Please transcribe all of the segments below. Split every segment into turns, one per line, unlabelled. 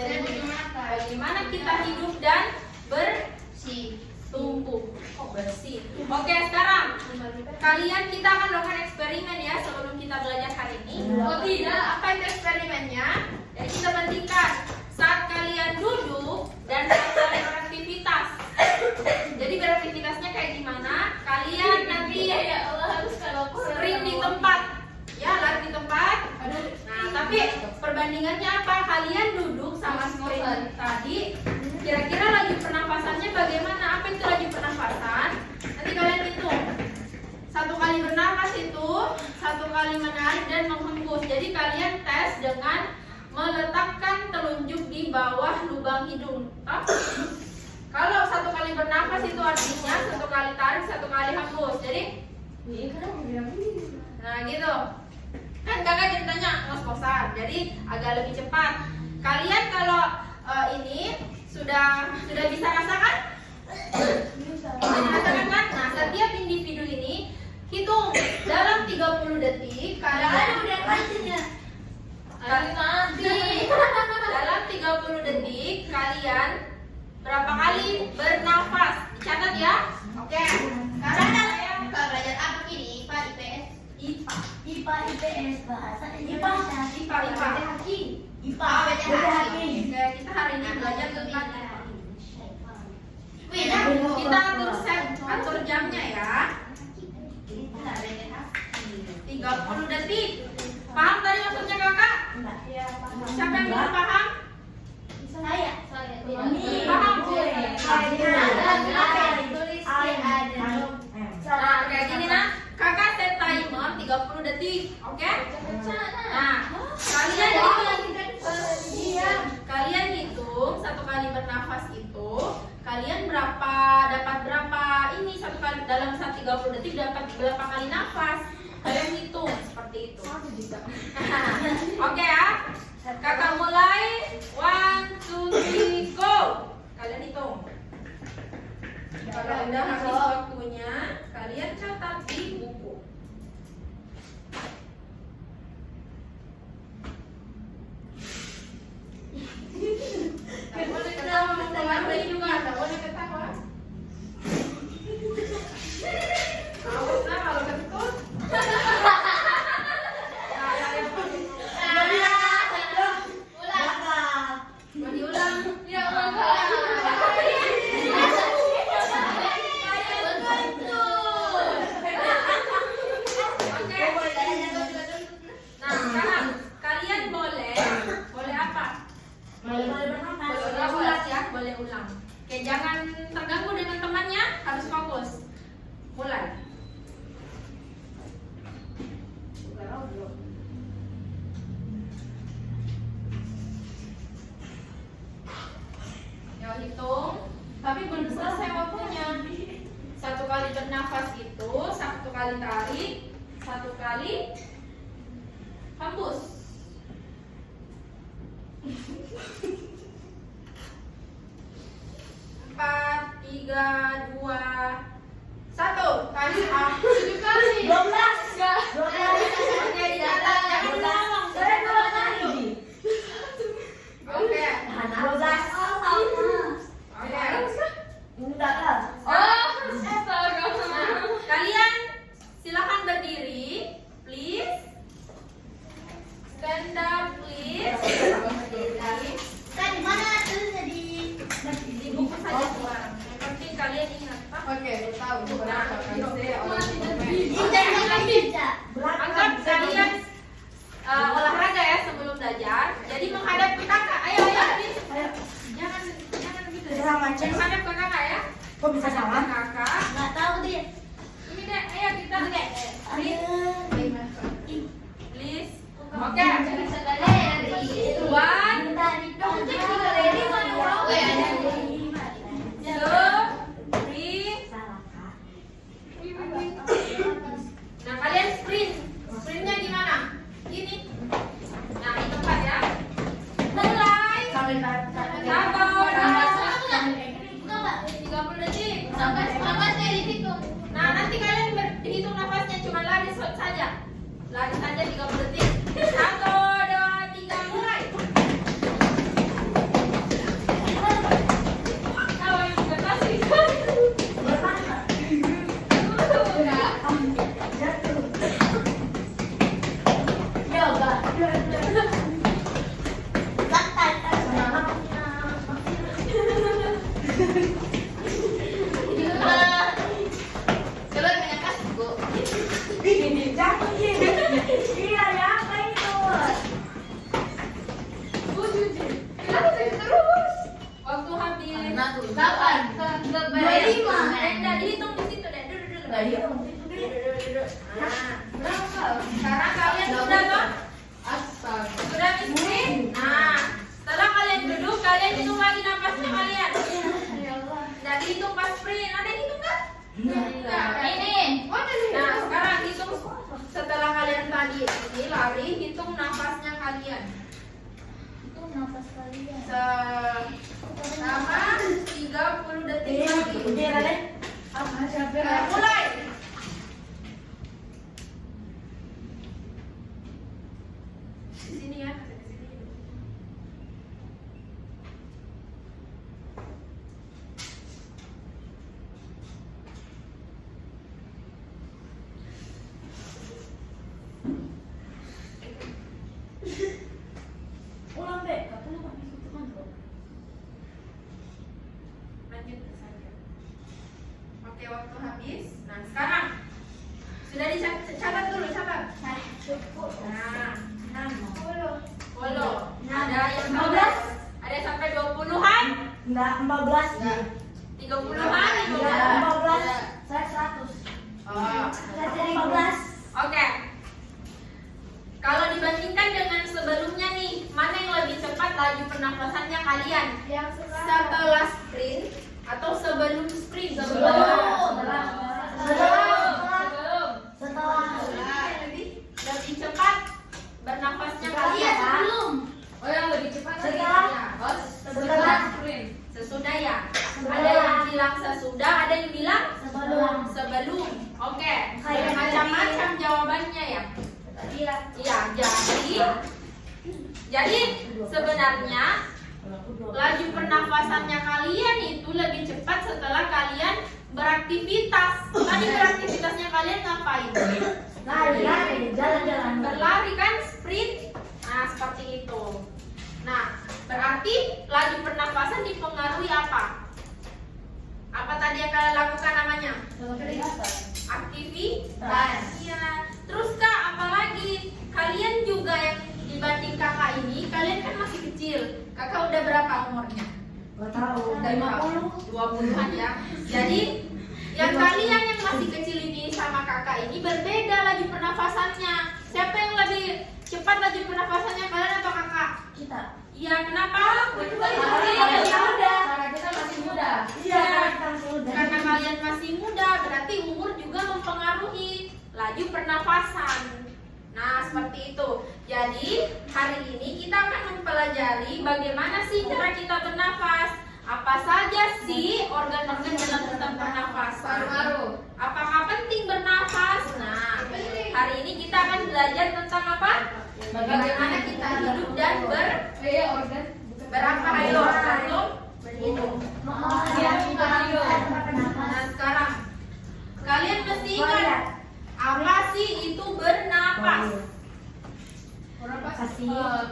materi bagaimana kita hidup dan bertumbuh. Bersih. Oke, sekarang kalian kita akan melakukan eksperimen ya sebelum kita belajar hari ini. Oh tidak, apa itu eksperimennya? Jadi kita bandingkan saat kalian duduk dan saat kalian beraktivitas. Jadi beraktivitasnya kayak gimana? Kalian nanti sering di tempat, ya lari di tempat. Nah, tapi perbandingannya apa? Kalian duduk sama screen tadi. Kira-kira laju pernafasannya bagaimana? Apa itu laju pernafasan? Nanti kalian hitung. 1 kali bernafas itu 1 kali menarik dan menghembus. Jadi kalian tes dengan meletakkan telunjuk di bawah lubang hidung. Kalau 1 kali bernafas itu artinya 1 kali tarik, 1 kali hembus. Jadi, nah gitu. Kan kakak ceritanya ngos-ngosan, jadi agak lebih cepat. Kalian kalau ini sudah bisa rasakan? Bisa rasakan kan? Nah, setiap individu ini hitung dalam 30 detik kalian dalam 30 detik kalian berapa kali bernafas? Dicatat ya. Oke. Sekarang saya belajar apa ini? IPA, IPS. IPA, IPS bahasa Indonesia. IPA. Oke, kita hari ini belajar tentang kita atur jamnya ya. 30 detik. Paham tadi maksudnya kakak? Siapa yang belum paham? Saya. Paham? Nah, kayak gini nah. Kakak set timer 30 detik, oke? Nah, kalian hitung 1 kali bernafas itu, kalian dapat berapa ini 1 kali dalam 30 detik dapat berapa kali nafas? Kalian hitung seperti itu. Oke ya? Kakak mulai. 1, 2, 3, go. Kalian hitung. Kalau udah habis waktunya, kalian catat di buku. Tak boleh ketawa, mempengaruhi juga. Tak boleh ketawa. Awas lah kalau kentut. Boleh ulang. Oke, jangan terganggu dengan temannya, harus fokus. Mulai. Yuk hitung. Tapi belum selesai waktunya. 1 kali bernafas itu 1 kali tarik, 1 kali hembus. 4, 3, 2, 1. Kali 7 kali. 12. Oke, dicatat. Jangan ngomong. Saya 2 kali. Oke. 12. Oke. Enggak lah. Kalian silakan berdiri, please. Stand up, please.
Mana tuh
di buku saja keluar. Yang penting kalian ingat, Pak. Oke, tahu. Anggap kalian olahraga ya sebelum belajar. Jadi menghadap ke kakak. Ayo. Jangan gitu. Menghadap ke kakak ya.
Kok bisa salah?
Kakak.
Nggak tahu dia.
Ini deh, ayo kita please. Oke. 1, 2, 3. Nah, kalian sprint. Sprintnya gimana? Gini. Nah, di tempat ya. Mulai. 30 detik. Nah, nanti kalian berhitung nafasnya, cuma lari saja. Lari saja 30 detik. 1, 2, 3, mulai. Selama 30 detik lagi.
Udah Raden.
Mulai. Di sini ya, di sini.
Ulang deh. Katanya nggak bisa teman kok.
Lanjut saja. Oke, waktu habis. Nah, sekarang sudah dicatat dulu, catat. Nah, 10. Ada yang
15.
Ada yang sampai 20-an?
Enggak 14.
Enggak. 30-an?
Enggak 15. Saya 100.
Oh.
Saya jadi 15.
Oke. Kalau dibandingkan dengan sebelumnya nih, mana yang lebih cepat laju pernafasannya kalian? Setelah sprint atau sebelum sprint?
Sebelum.
Lebih cepat bernafasnya kalian.
Sebelum.
Oh, yang lebih cepat
Setelah.
Oh,
Setelah.
sprint. Sesudah ya.
Sesudah.
Ada yang bilang sesudah, ada yang bilang
Sebelum.
sebelum. Oke.
Kayak
Macam-macam jawabannya ya. Iya, jadi sebenarnya laju pernafasannya kalian itu lebih cepat setelah kalian beraktivitas. Tadi beraktivitasnya kalian ngapain?
Lari, jalan-jalan.
Berlari kan, sprint. Nah, seperti itu. Nah, berarti laju pernafasan dipengaruhi apa? Apa tadi yang kalian lakukan namanya? Aktivitas. Iya. Terus Kak, apalagi kalian juga yang dibanding kakak ini, kalian kan masih kecil. Kakak udah berapa umurnya?
Gak tahu.
Udah 20-an ya. Jadi yang kalian yang masih kecil ini sama kakak ini berbeda laju pernafasannya. Siapa yang lebih cepat laju pernafasannya, kalian atau kakak?
Kita.
Iya, kenapa?
Karena kita muda.
Karena kita masih muda.
Iya, karena kita masih muda.
Karena kalian masih muda, berarti umur juga mempengaruhi laju pernafasan. Nah, seperti itu. Jadi, hari ini kita akan mempelajari bagaimana sih cara kita bernafas. Apa saja sih organ-organ dalam sistem pernafasan? Apakah penting bernafas? Nah, hari ini kita akan belajar tentang apa? Bagaimana kita hidup dan berapa ayo untuk hidup. Nah, sekarang kalian mesti ingat apa sih itu bernapas?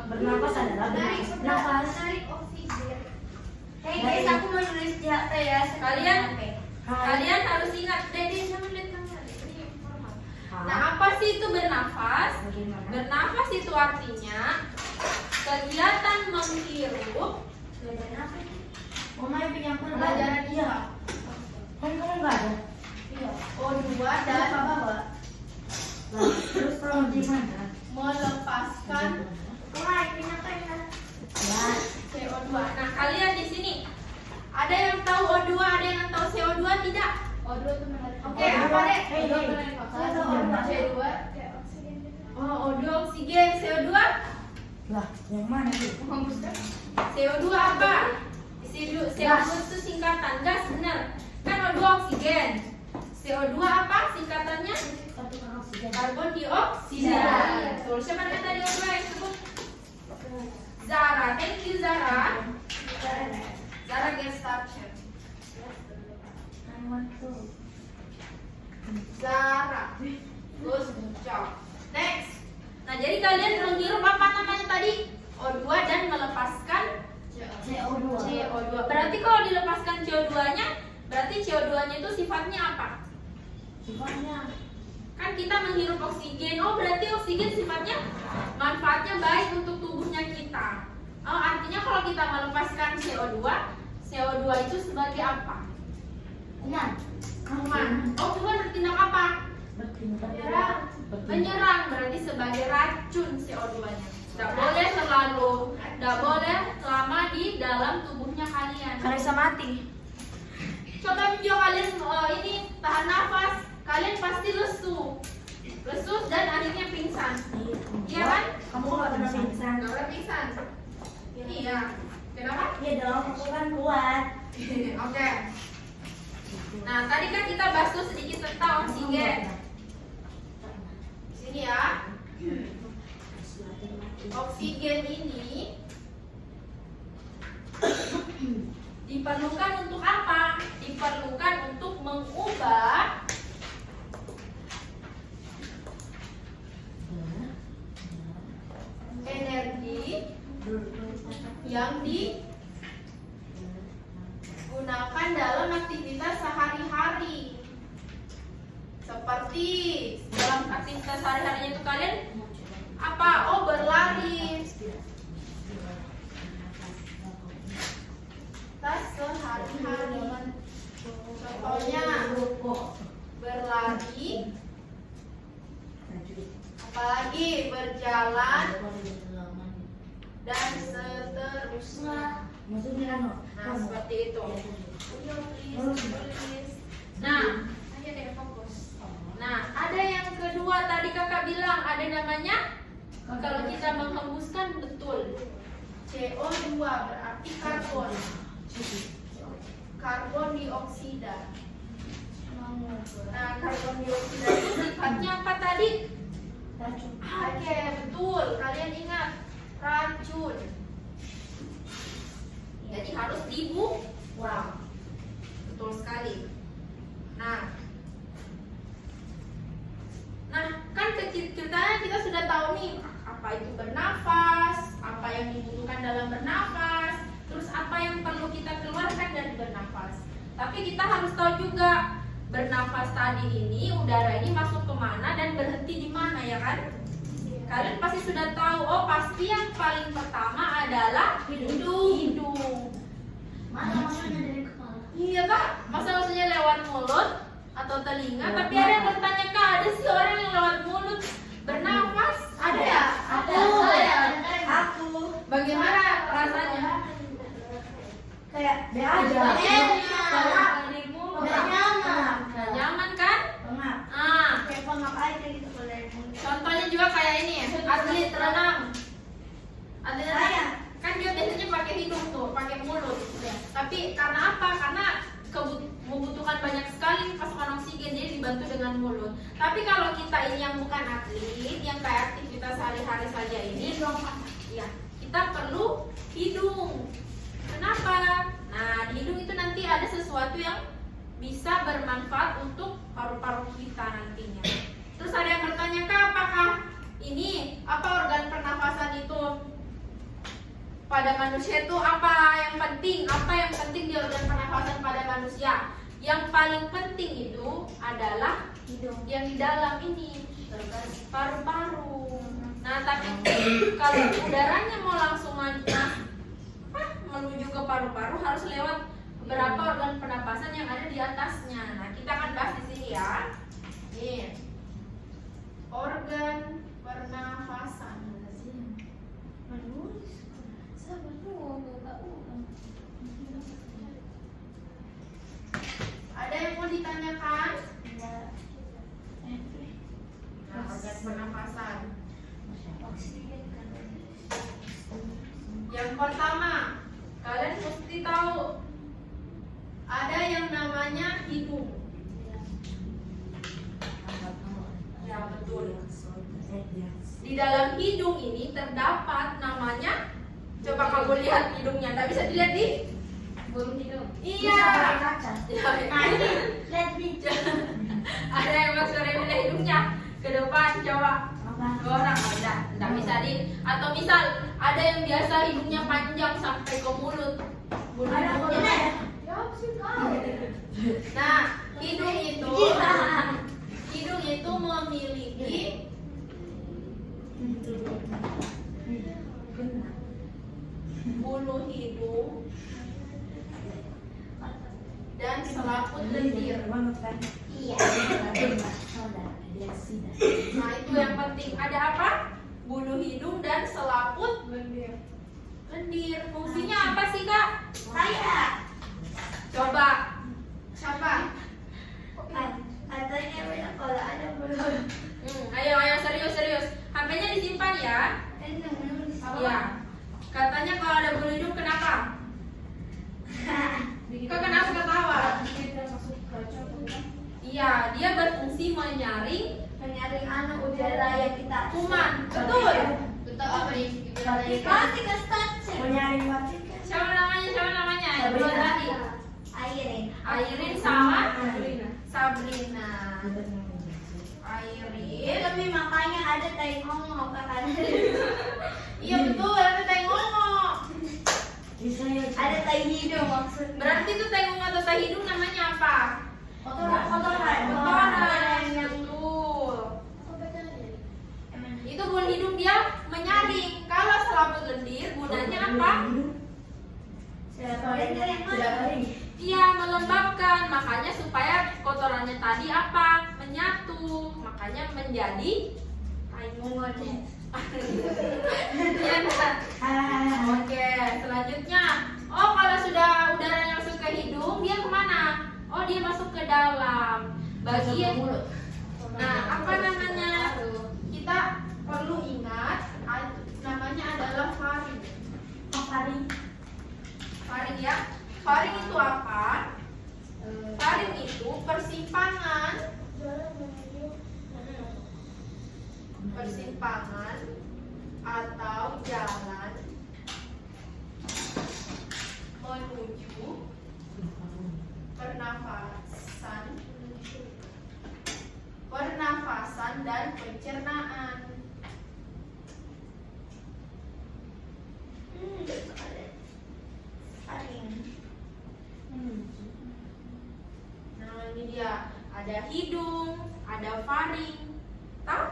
Bernapas adalah bernafas.
Guys, aku mau nulis ya.
Kalian harus ingat, Dede jangan lihat kamera. Ini formal. Nah, apa sih itu bernafas? Bernafas itu artinya kegiatan menghirup.
Mama yang punya
Pelajaran
iya. Kan kamu nggak ada.
O2 dan
Lah, terus kalau di mana?
melepaskan
Ya.
CO2. Nah, kalian di sini ada yang tahu O2, ada yang tahu CO2 tidak? Oke, apa deh?
Saya tahu ada.
Oh, O2 oksigen, CO2?
Lah, yang mana sih?
CO2 apa? CO2 itu singkatan gas, benar. Kan O2 oksigen. CO2 apa singkatannya? Karbon dioksida. Betul. Siapa namanya tadi O2 yang sebut? Zara. Thank you Zara. Zara get started. Zara. Good job. Next. Nah, jadi kalian menghirup apa namanya tadi? O2 dan melepaskan CO2. Berarti kalau dilepaskan CO2-nya, berarti CO2-nya itu sifatnya apa?
Sifatnya
Kan kita menghirup oksigen. Oh, berarti oksigen sifatnya manfaatnya baik untuk tubuhnya kita. Oh, artinya kalau kita melepaskan CO2, CO2 itu sebagai apa? Kuman. Oh, kuman bertindak apa? Menyerang, berarti sebagai racun CO2-nya. Tidak boleh lama di dalam tubuhnya kalian.
Karena bisa mati.
Coba video kalian ini tahan nafas, kalian pasti lesu dan akhirnya pingsan. Iya kan?
Kamu nggak pernah pingsan.
Nggak pernah pingsan. Iya. Kenapa?
Iya dong, aku kan kuat.
Oke. Nah, tadi kan kita bahas tuh sedikit tentang oksigen. Sini ya. Oksigen ini diperlukan untuk apa? Diperlukan untuk mengubah energi yang digunakan dalam aktivitas sehari-hari. Seperti dalam aktivitas sehari-harinya itu kalian apa? Oh, berlari. Tas sehari-hari. Contohnya berlari, apalagi berjalan dan seterusnya. Nah, seperti itu. Nah, ayo deh fokus. Nah, ada yang kedua tadi kakak bilang ada namanya kalau kita menghembuskan betul CO2 berarti karbon dioksida. Nah, karbon dioksida itu sifatnya apa tadi?
Racun.
Oke, betul. Kalian ingat racun. Jadi harus dibuang. Betul sekali. Nah, kan ceritanya kita sudah tahu nih apa itu bernafas, apa yang dibutuhkan dalam bernafas, terus apa yang perlu kita keluarkan dari bernafas. Tapi kita harus tahu juga bernafas tadi ini udara ini masuk kemana dan berhenti di mana, ya kan? Kalian pasti sudah tahu. Oh, pasti yang paling pertama adalah hidung.
Mana maksudnya dari kepala?
Iya kak, masa maksudnya lewat mulut atau telinga? Tapi ada yang bertanya, kak, ada sih orang yang lewat mulut bernafas? Ada ya?
Aku.
Bagaimana rasanya?
Kayak be aja.
Nggak nyaman kan?
Pengap.
Kayak pengap aja gitu kalau dari mulut.
Contohnya juga kayak ini ya, atlet renang. Atlet renang
Saya.
kan dia biasanya pakai hidung tuh, pakai mulut. Tapi karena apa? Karena membutuhkan banyak sekali pasokan oksigen, jadi dibantu dengan mulut. Tapi kalau kita ini yang bukan atlet, yang kayak aktivitas sehari-hari saja ini, ya kita perlu hidung. Kenapa? Nah, di hidung itu nanti ada sesuatu yang bisa bermanfaat untuk paru-paru kita nantinya. Terus ada yang bertanya, kak, apakah ini apa organ pernafasan itu pada manusia itu apa yang penting? Apa yang penting di organ pernafasan pada manusia? Yang paling penting itu adalah
Hidung.
yang di dalam ini, paru-paru. Nah, tapi kalau udaranya mau langsung menuju ke paru-paru harus lewat beberapa organ pernapasan yang ada di atasnya. Nah, kita akan bahas di sini ya. Nih, organ pernafasan. Ada yang mau ditanyakan? Nah, organ pernafasan. Yang pertama, kalian mesti tahu ada yang namanya hidung. Ya, betul. Di dalam hidung ini terdapat namanya, coba kamu lihat hidungnya, nggak bisa dilihat di
Bulu hidung.
iya.
Kaca.
Ya,
Nah, ini lihat nih.
ada yang masukin hidungnya ke depan, coba.
Apa?
Dua orang ada, nggak bisa di. Atau misal ada yang biasa hidungnya panjang sampai ke mulut. Mulut
Ada
mulut.
ini ya?
Nah, hidung itu memiliki bulu hidung dan selaput lendir.
Iya.
Nah, itu yang penting. Ada apa? Bulu hidung dan selaput lendir. Fungsinya apa sih, Kak?
Saya.
Coba. Siapa?
Katanya banyak kalau ada bulu.
Ayo serius. HP-nya disimpan ya.
Ini menulis.
Iya. Katanya kalau ada bulu hidung kenapa? Airin.
Tapi makanya ada tai ngomong kan.
Iya betul, ada tai ngomong.
Ada tai hidung maksudnya.
Berarti itu tai ngomong atau tai hidung namanya apa?
Kotoran.
Kotoran. Betul. Itu bulu hidung dia menyaring. Kalau selaput lendir gunanya apa? Iya, melembabkan. Makanya supaya kotorannya tadi apa? Menyatu. Makanya menjadi tai ngomong. Iya, Nat. Oke, selanjutnya. Oh, kalau sudah udaranya masuk ke hidung, dia kemana? Oh, dia masuk ke dalam bagian mulut. Nah, apa namanya? Kita perlu ingat, namanya adalah faring. Faring ya. Faring itu apa? Faring itu persimpangan atau jalan menuju pernafasan dan pencernaan. Nah, ini dia. Ada hidung, ada faring. Tahu?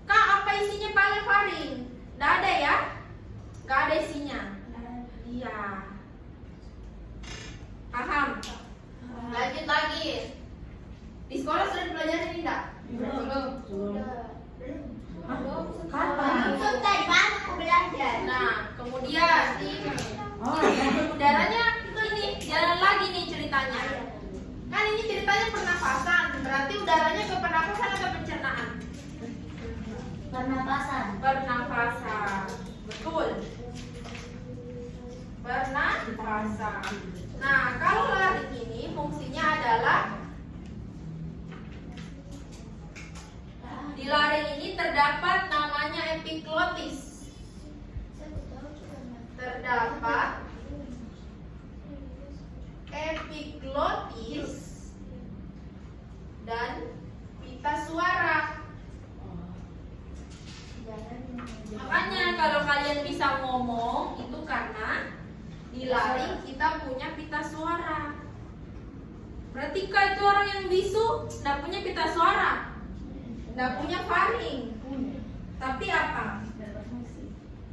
Kak, apa isinya paling faring? Nggak ada ya? Nggak ada isinya. Iya. Paham? Lanjut lagi. Di sekolah sudah dipelajari ini enggak? Belum.
Langsung tadi mana aku belajar.
Nah, kemudian udaranya ini jalan lagi nih ceritanya. Kan ini ceritanya pernafasan, berarti udaranya ke pernafasan atau pencernaan? Pernafasan. Betul. Pernafasan. Nah, kalau laring ini fungsinya adalah di laring ini terdapat namanya epiglotis. Terdapat epiglotis dan pita suara. Makanya kalau kalian bisa ngomong itu karena di laring kita punya pita suara. Berarti kak itu orang yang bisu nggak punya pita suara, nggak punya faring. Tapi apa?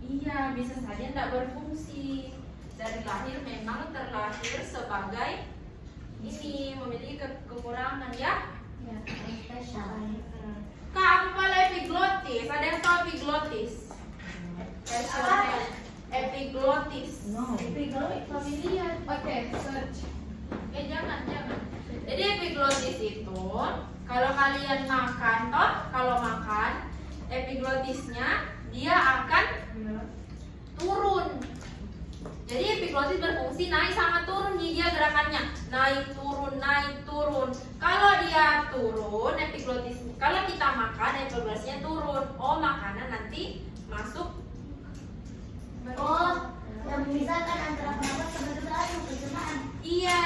Iya, bisa saja nggak berfungsi. Dari lahir memang terlahir sebagai ini memiliki kekurangan ya. Kak, apa epiglotis? Ada yang tahu epiglotis? Epiglotis. Familiar. Oke, search. Jangan. Jadi epiglotis itu kalau kalian makan kalau makan epiglotisnya dia akan turun. Jadi epiglotis berfungsi naik sama turun, dia gerakannya naik turun. Kalau dia turun epiglotis, kalau kita makan epiglotisnya turun. Oh, makanan nanti masuk.
Oh, yang memisahkan antara penafas sama pencernaan.
Iya,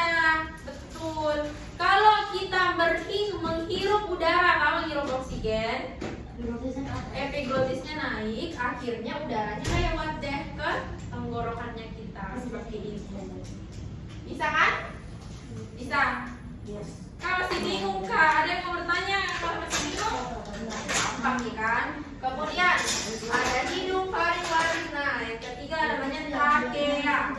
betul. Kalau kita menghirup udara, kalau menghirup oksigen, epiglotisnya naik, akhirnya udaranya lewat deh ke tenggorokannya kita seperti itu. Bisa kan? Bisa. Kalau masih bingung kak, ada yang mau bertanya? Kalau masih bingung, gampang nih kan? Kemudian ada hidung, faring, laring. Nah, yang ketiga namanya trakea.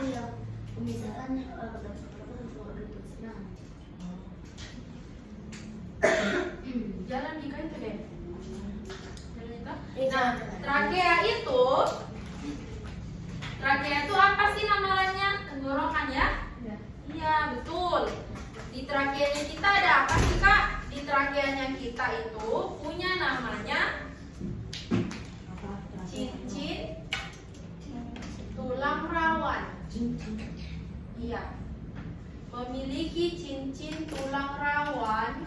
Jalan di itu deh. Nah, trakea itu apa sih namanya? Tenggorokan ya? Iya, betul. Di trakeanya kita ada apa sih kak? Di trakeanya kita itu punya namanya cincin tulang rawan. Iya. Memiliki cincin tulang rawan.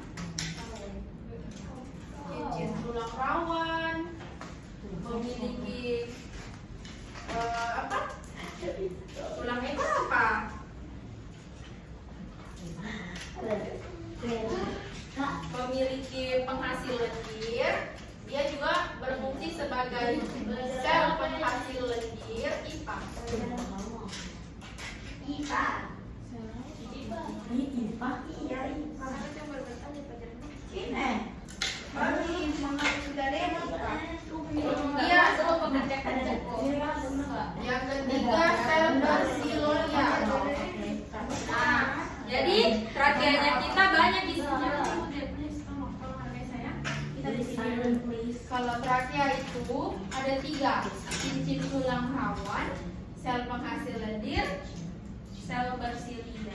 Cincin tulang rawan. Memiliki apa? Tulang ekor apa? Memiliki
IPA.
IPA.
Iya, IPA.
Ini.
Baru semangat sudah deh IPA.
Iya, coba pengerjakan kok. Yang ketiga sel bersilia. Nah, jadi trakeanya kita banyak isinya. Kalau trakea itu ada 3, cincin tulang rawan, sel penghasil lendir, sel bersilia.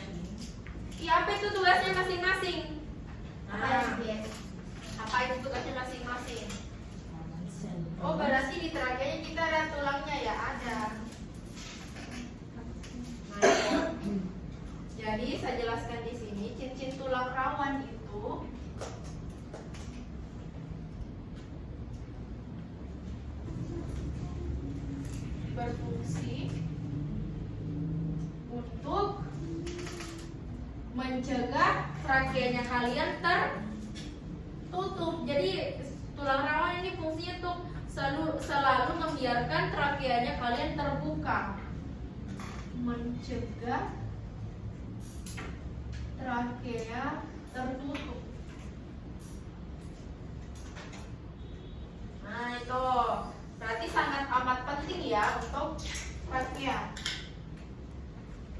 Iya, apa itu tugasnya masing-masing? Apa itu tugasnya masing-masing? Oh, berarti di trakeanya kita ada tulangnya ya, ada. Nah, jadi saya jelaskan di sini, cincin tulang rawan itu berfungsi untuk mencegah trakeanya kalian tertutup. Jadi tulang rawan ini fungsinya untuk selalu membiarkan trakeanya kalian terbuka, mencegah trakea tertutup. Nah itu berarti sangat amat penting ya untuk trakea.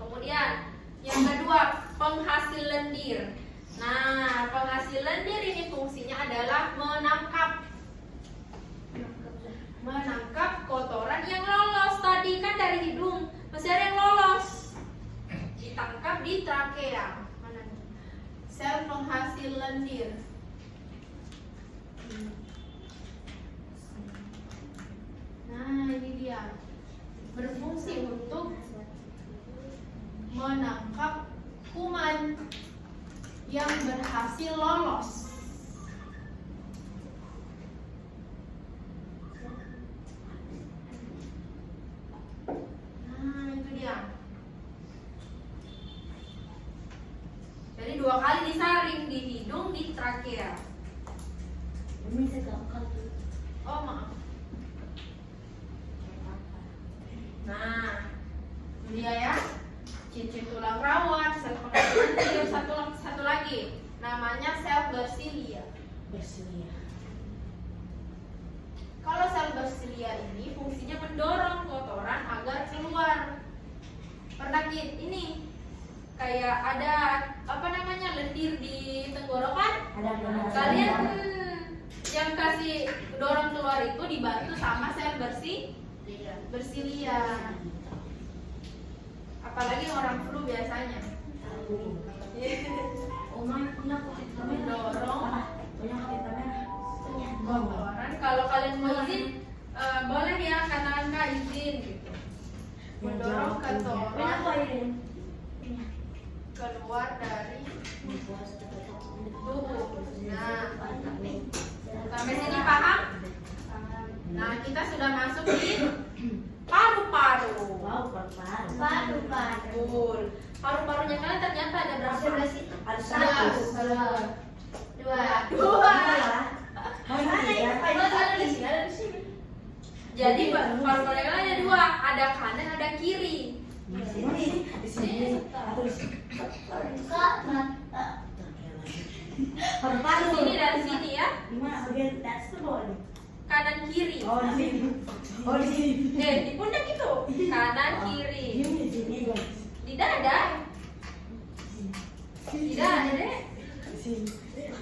Kemudian yang kedua, penghasil lendir. Nah, penghasil lendir ini fungsinya adalah menangkap kotoran yang lolos. Tadi kan dari hidung, masih ada yang lolos, ditangkap di trakea. Mana nih? Sel penghasil lendir. Nah, ini dia, berfungsi untuk menangkap kuman yang berhasil lolos. Nah, itu dia. Jadi 2 kali disaring, di hidung, di trakea. Oh, maaf. Nah, itu dia ya. Cincin tulang rawan, sel penghasil lendir, satu lagi namanya sel bersilia. Kalau sel bersilia ini fungsinya mendorong kotoran agar keluar. Pernah ini kayak ada apa namanya lendir di tenggorokan? Kalian yang kasih dorong keluar itu dibantu sama sel bersilia. Apalagi orang flu biasanya. Mendorong kotoran. Kalau kalian mau izin, boleh ya katakan Kak izin gitu. Mendorong kotoran keluar dari tubuh. Nah, sampai sini paham? Nah, kita sudah masuk di paru-paru. Betul. Paru-parunya kalian ternyata ada berapa? Dua. Jadi paru-parunya kalian ada 2, ada kanan, ada kiri. Di sini dari sini ya. Kanan kiri.
Di sini.
Di pundak itu. Kanan kiri. Di dada. Di dada deh.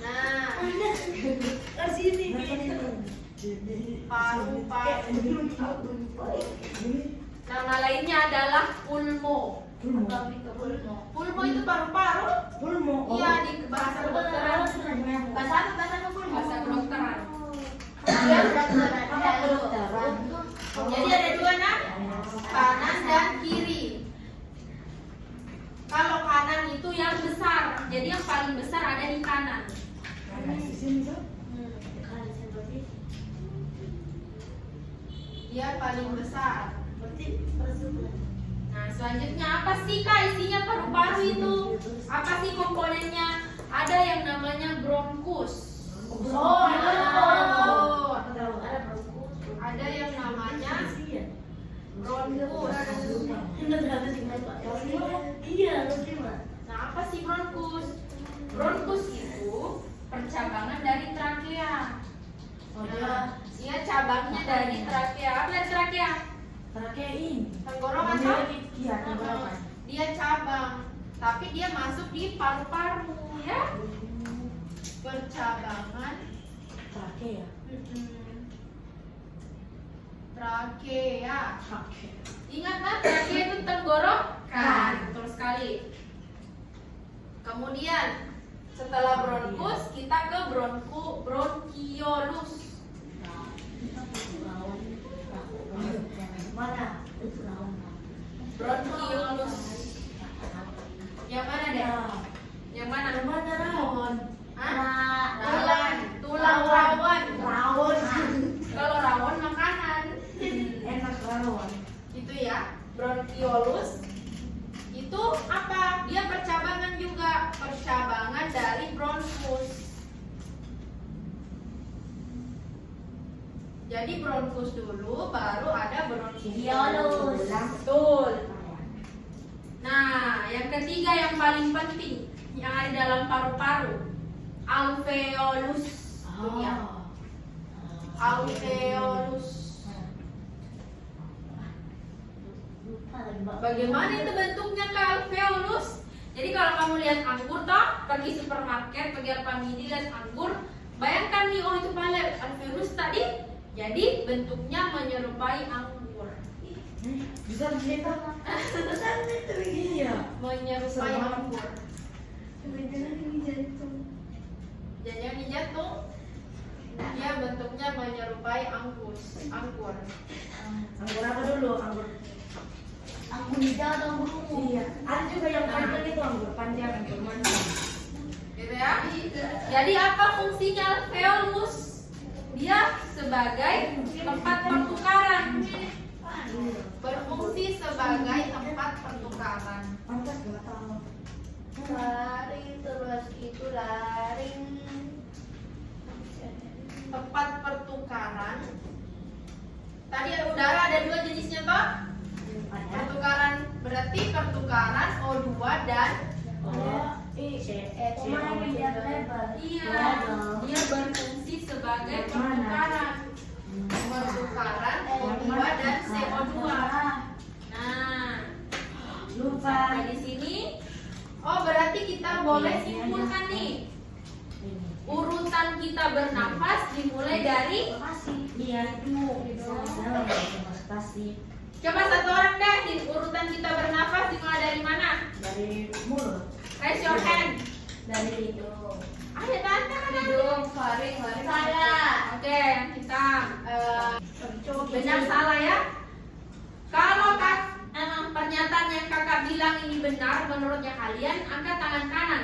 Nah, paru-paru. Nama lainnya adalah pulmo. Pulmo itu paru-paru. Iya, di bahasa kedokteran. Bahasa kedokteran. Jadi ada 2 nah, kanan dan kiri. Kalau kanan itu yang besar, jadi yang paling besar ada di kanan. Dia paling besar. Nah, selanjutnya apa sih Kak isinya paru-paru itu? Apa sih komponennya? Ada yang namanya bronkus. Ada yang namanya Bronkus.
Iya, lu gimana?
Nah, apa sih bronkus? Bronkus itu percabangan dari trakea. Nah, dia cabangnya dari trakea. Apa dari trakea?
Terakhir ini.
Tenggorokan toh?
Iya, tenggorokan.
Dia cabang, tapi dia masuk di paru-paru ya. Percabangan
Terakhir ya.
trakea.
Terakhir.
Ingat kan trakea itu tenggorokan. Betul sekali. Kemudian setelah bronkus kita ke bronkiolus.
Mana?
Bronkiolus. Yang mana deh? Yang mana?
Mana rawon?
Hah? Tulang rawon.
Rawon.
Kalau rawon makanan.
Enak rawon.
Itu ya, bronkiolus. Itu apa? Dia percabangan juga, percabangan dari bronkus. Jadi bronkus dulu, baru ada bronkiolus. Betul. Nah, yang ketiga yang paling penting yang ada dalam paru-paru, alveolus. Tuh ya. Alveolus. Bagaimana itu bentuknya ke alveolus? Jadi kalau kamu lihat anggur toh, pergi supermarket, pergi Alfamidi lihat anggur, bayangkan nih, oh itu pada alveolus tadi. Jadi bentuknya menyerupai anggur.
Bisa dilihat apa? Iya.
Menyerupai anggur. Jangan di jantung. Dia bentuknya menyerupai anggur.
Anggur apa dulu? Anggur.
Anggur hijau atau anggur ungu?
Iya. Ada juga yang panjang itu anggur panjang, anggur manis.
Gitu ya. Jadi apa fungsinya alveolus? Dia sebagai tempat pertukaran. Berfungsi sebagai tempat pertukaran.
Pantas nggak tahu.
Laring terus itu laring.
Tempat pertukaran. Tadi ada udara, ada dua jenisnya toh. Pertukaran berarti pertukaran O2 dan iya, dia berfungsi sebagai pertukaran. Pertukaran O2 dan CO2. Nah,
Lupa.
sampai di sini. Oh, berarti kita boleh simpulkan nih. Urutan kita bernafas dimulai dari.
Iya itu. Kasih
Coba satu orang deh, urutan kita bernafas dimulai dari mana?
dari mulut.
Raise your hand.
Dari hidung.
Ada tanda kan?
Hidung, faring, salah.
Oke, kita benar salah ya. Kalau pernyataan yang kakak bilang ini benar menurutnya kalian, angkat tangan kanan.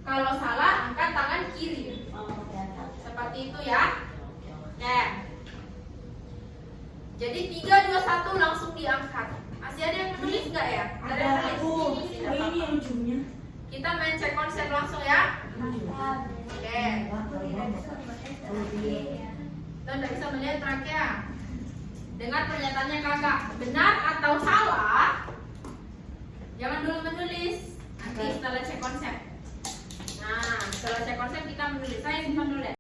Kalau salah, angkat tangan kiri. Seperti itu ya. Oke. Jadi 3, 2, 1 langsung diangkat. Masih ada yang menulis nggak ya? Ada yang
Ada aku.
menulis di sini,
Ini
apa-apa.
ujungnya.
Kita main cek konsep langsung ya. Oke. Tuh, udah bisa melihat trakea. Dengar pernyataannya kakak, benar atau salah? Jangan dulu menulis. Nanti setelah cek konsep. Nah, setelah cek konsep kita menulis. Saya simpan dulu ya.